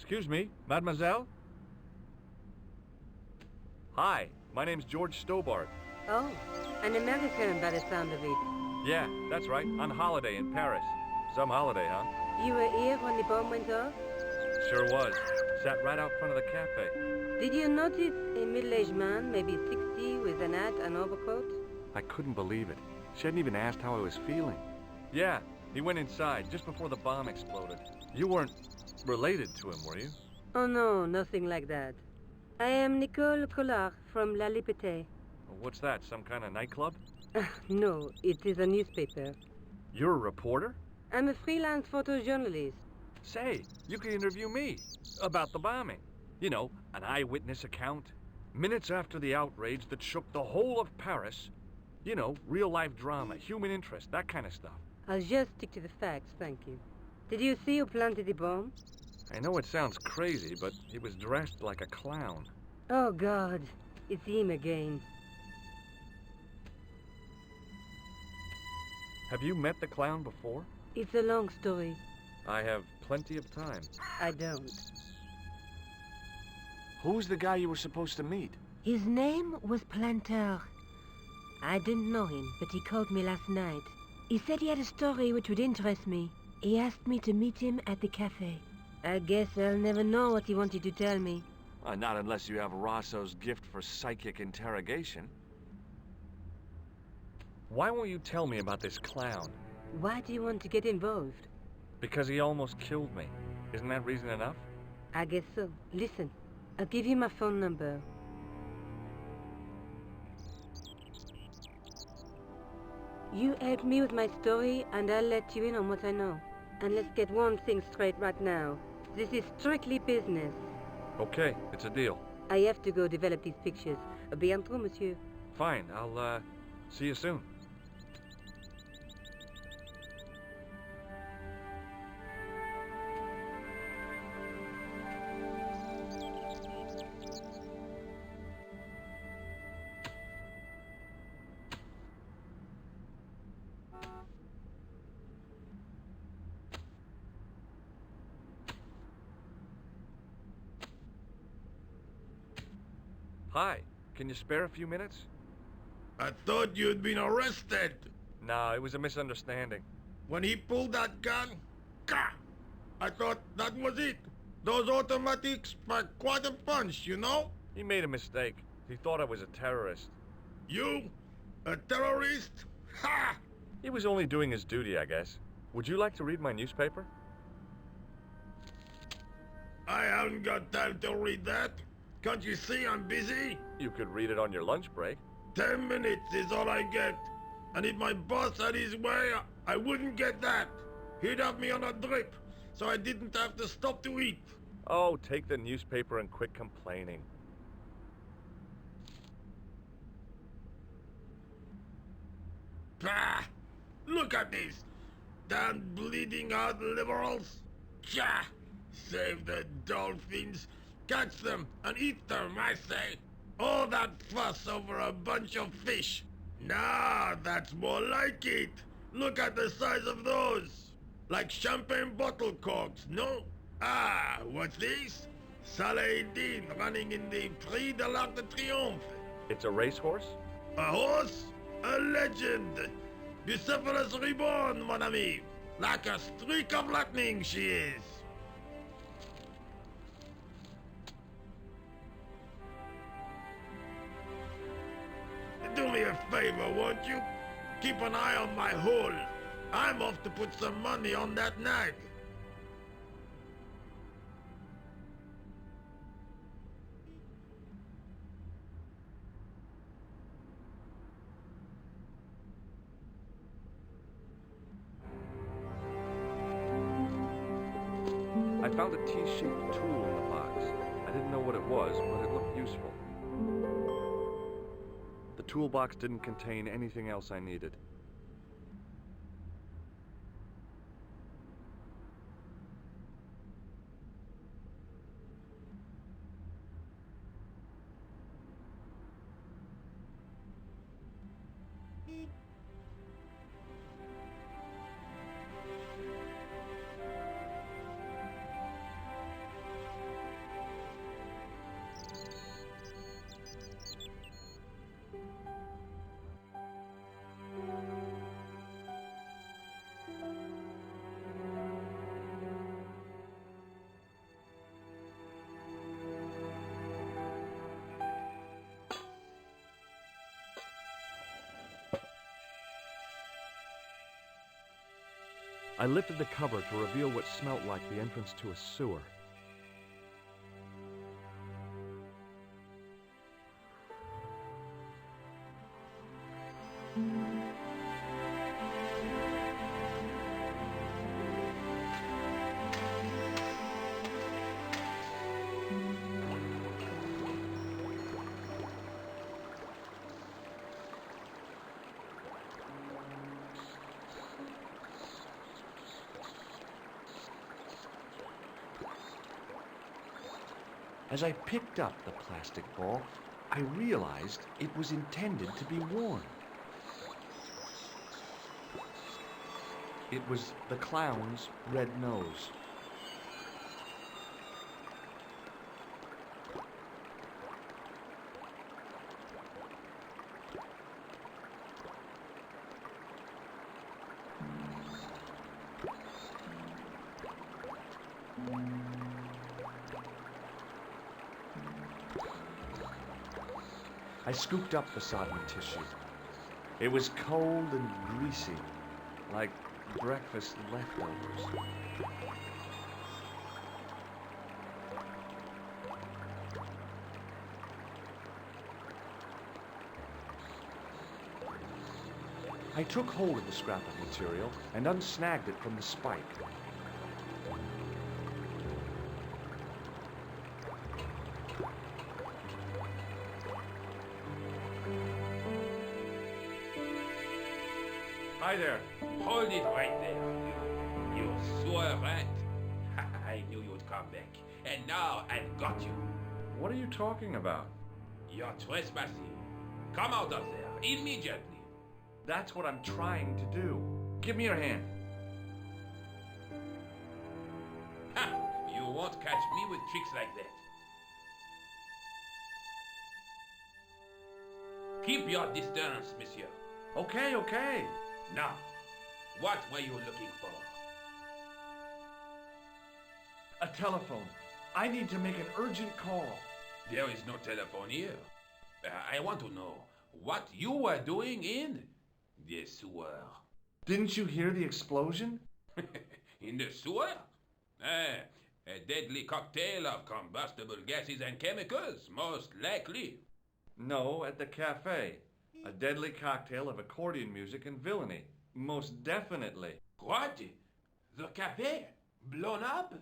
Excuse me, mademoiselle? Hi, my name's George Stobart. Oh, an American by the sound of it. Yeah, that's right, on holiday in Paris. Some holiday, huh? You were here when the bomb went off? Sure was. Sat right out front of the cafe. Did you notice a middle-aged man, maybe 60, with an hat and overcoat? I couldn't believe it. She hadn't even asked how I was feeling. Yeah, he went inside just before the bomb exploded. You weren't related to him, were you? Oh no, nothing like that. I am Nicole Collard from La Liberté. What's that, some kind of nightclub? No, it is a newspaper. You're a reporter? I'm a freelance photojournalist. Say, you could interview me about the bombing. You know, an eyewitness account. Minutes after the outrage that shook the whole of Paris. You know, real-life drama, human interest, that kind of stuff. I'll just stick to the facts, thank you. Did you see who planted the bomb? I know it sounds crazy, but he was dressed like a clown. Oh, God. It's him again. Have you met the clown before? It's a long story. I have plenty of time. I don't. Who's the guy you were supposed to meet? His name was Planter. I didn't know him, but he called me last night. He said he had a story which would interest me. He asked me to meet him at the cafe. I guess I'll never know what he wanted to tell me. Not unless you have Rosso's gift for psychic interrogation. Why won't you tell me about this clown? Why do you want to get involved? Because he almost killed me. Isn't that reason enough? I guess so. Listen, I'll give you my phone number. You help me with my story, and I'll let you in on what I know. And let's get one thing straight right now. This is strictly business. Okay, it's a deal. I have to go develop these pictures. À bientôt, monsieur. Fine, I'll, see you soon. Hi, can you spare a few minutes? I thought you'd been arrested. No, it was a misunderstanding. When he pulled that gun, gah! I thought that was it. Those automatics pack quite a punch, you know? He made a mistake. He thought I was a terrorist. You? A terrorist? Ha! He was only doing his duty, I guess. Would you like to read my newspaper? I haven't got time to read that. Can't you see I'm busy? You could read it on your lunch break. 10 minutes is all I get. And if my boss had his way, I wouldn't get that. He'd have me on a drip, so I didn't have to stop to eat. Oh, take the newspaper and quit complaining. Pah! Look at this. Damn bleeding heart liberals. Tja! Save the dolphins. Catch them and eat them, I say. All that fuss over a bunch of fish. Nah, that's more like it. Look at the size of those. Like champagne bottle corks, no? Ah, what's this? Saladin running in the Prix de l'Arc de Triomphe. It's a racehorse? A horse? A legend. Bucephalus reborn, mon ami. Like a streak of lightning she is. Do me a favor, won't you? Keep an eye on my hole. I'm off to put some money on that nag. I found a T-shaped tool in the box. I didn't know what it was, but it looked useful. The toolbox didn't contain anything else I needed. I lifted the cover to reveal what smelt like the entrance to a sewer. As I picked up the plastic ball, I realized it was intended to be worn. It was the clown's red nose. I scooped up the sodden tissue. It was cold and greasy, like breakfast leftovers. I took hold of the scrap of material and unsnagged it from the spike. Hi there. Hold it right there, you sewer rat. I knew you'd come back, and now I've got you. What are you talking about? You're trespassing. Come out of there, immediately. That's what I'm trying to do. Give me your hand. Ha! You won't catch me with tricks like that. Keep your distance, monsieur. Okay, okay. Now, what were you looking for? A telephone. I need to make an urgent call. There is no telephone here. I want to know what you were doing in the sewer. Didn't you hear the explosion? In the sewer? A deadly cocktail of combustible gases and chemicals, most likely. No, at the cafe. A deadly cocktail of accordion music and villainy. Most definitely. What? The cafe? Blown up?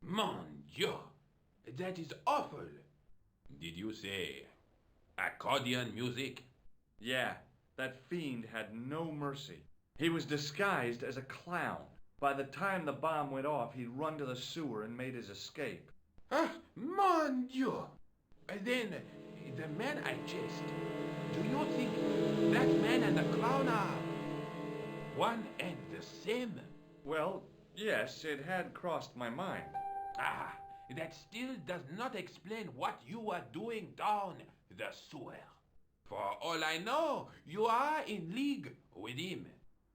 Mon Dieu! That is awful. Did you say accordion music? Yeah, that fiend had no mercy. He was disguised as a clown. By the time the bomb went off, he'd run to the sewer and made his escape. Ah, mon Dieu! Then, the man I chased, do you think that man and the clown are one and the same? Well, yes, it had crossed my mind. Ah, that still does not explain what you are doing down the sewer. For all I know, you are in league with him.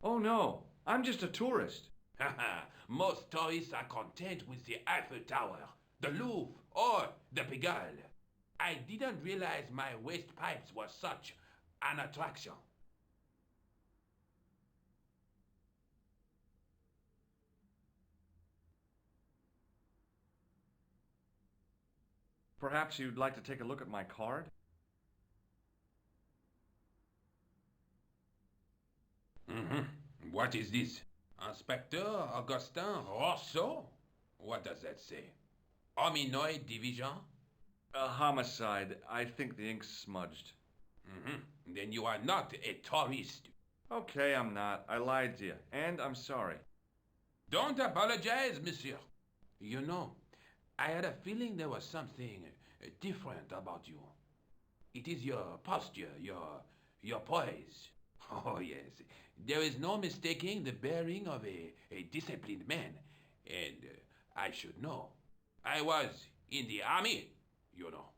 Oh no, I'm just a tourist. Haha, most tourists are content with the Eiffel Tower, the Louvre, or the Pigalle. I didn't realize my waste pipes were such an attraction. Perhaps you'd like to take a look at my card? What is this? Inspector Augustin Rousseau? What does that say? Hominoid Division? A homicide. I think the ink's smudged. Then you are not a tourist. Okay, I'm not. I lied to you, and I'm sorry. Don't apologize, monsieur. You know, I had a feeling there was something different about you. It is your posture, your poise. Oh, yes. There is no mistaking the bearing of a disciplined man. And I should know. I was in the army, you know.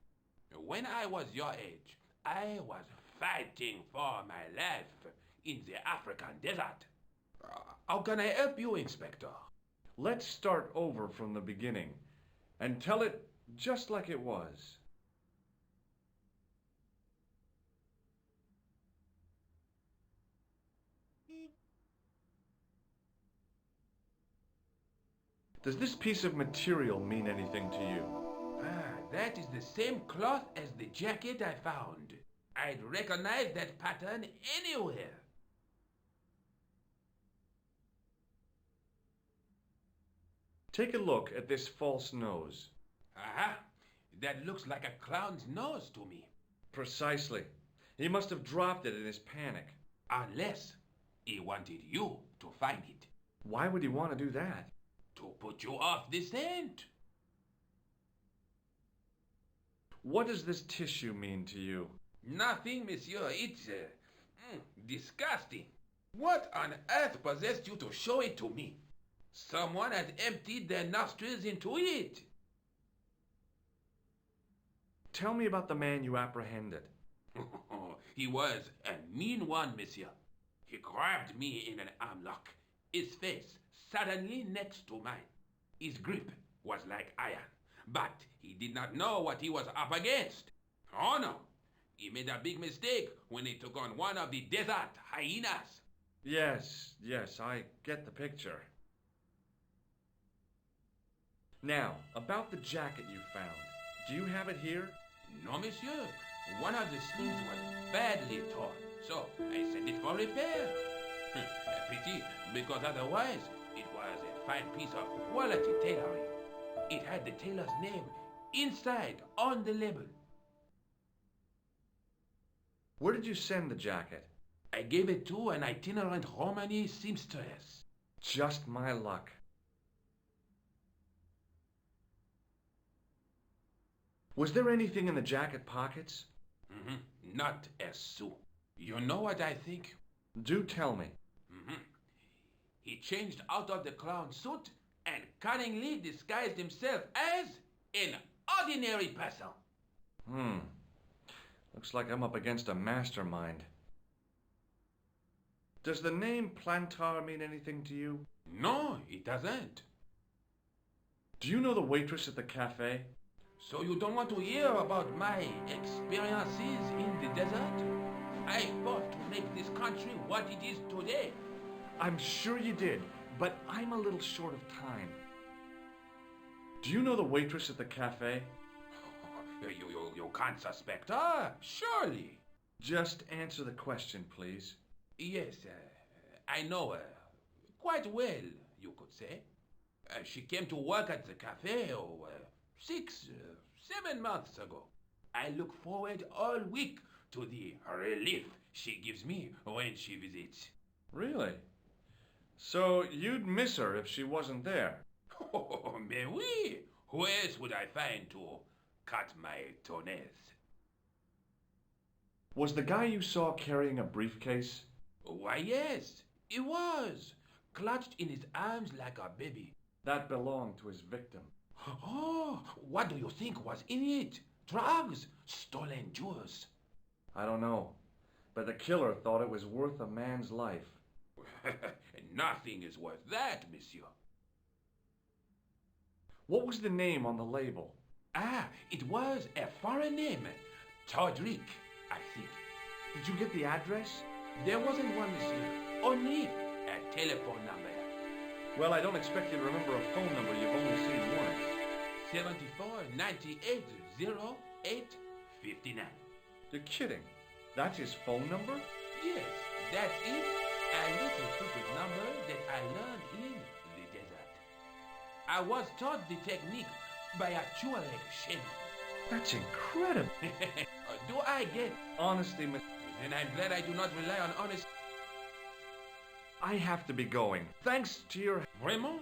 When I was your age, I was fighting for my life in the African desert. How can I help you, Inspector? Let's start over from the beginning and tell it just like it was. Does this piece of material mean anything to you? Ah, that is the same cloth as the jacket I found. I'd recognize that pattern anywhere. Take a look at this false nose. Aha! That looks like a clown's nose to me. Precisely. He must have dropped it in his panic. Unless he wanted you to find it. Why would he want to do that? To put you off the scent. What does this tissue mean to you? Nothing, monsieur. It's disgusting. What on earth possessed you to show it to me? Someone has emptied their nostrils into it. Tell me about the man you apprehended. He was a mean one, monsieur. He grabbed me in an arm lock, his face suddenly next to mine. His grip was like iron, but he did not know what he was up against. Oh no, he made a big mistake when he took on one of the desert hyenas. Yes, I get the picture. Now, about the jacket you found. Do you have it here? No, monsieur. One of the sleeves was badly torn, so I sent it for repair. A pity, because otherwise it was a fine piece of quality tailoring. It had the tailor's name inside on the label. Where did you send the jacket? I gave it to an itinerant Romani seamstress. Just my luck. Was there anything in the jacket pockets? Not a sou. You know what I think? Do tell me. He changed out of the clown suit and cunningly disguised himself as an ordinary person. Looks like I'm up against a mastermind. Does the name Plantar mean anything to you? No, it doesn't. Do you know the waitress at the cafe? So you don't want to hear about my experiences in the desert? I fought to make this country what it is today. I'm sure you did, but I'm a little short of time. Do you know the waitress at the cafe? You can't suspect her, surely. Just answer the question, please. Yes, I know her. Quite well, you could say. She came to work at the cafe 7 months ago. I look forward all week to the relief she gives me when she visits. Really? So you'd miss her if she wasn't there? Oh, mais oui. Who else would I find to cut my toenails? Was the guy you saw carrying a briefcase? Why, yes, he was. Clutched in his arms like a baby. That belonged to his victim. Oh, what do you think was in it? Drugs? Stolen jewels? I don't know, but the killer thought it was worth a man's life. Nothing is worth that, monsieur. What was the name on the label? Ah, it was a foreign name. Todrick, I think. Did you get the address? There wasn't one, monsieur. Only a telephone number. Well, I don't expect you to remember a phone number you've only seen once. 74 98 08 59. You're kidding. That's his phone number? Yes, that's it. A little secret number that I learned in the desert. I was taught the technique by a Tuareg shaman. That's incredible. Do I get? Honestly, Then I'm glad I do not rely on honest. I have to be going. Thanks to your... Raymond,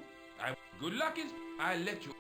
good luck is... I'll let you...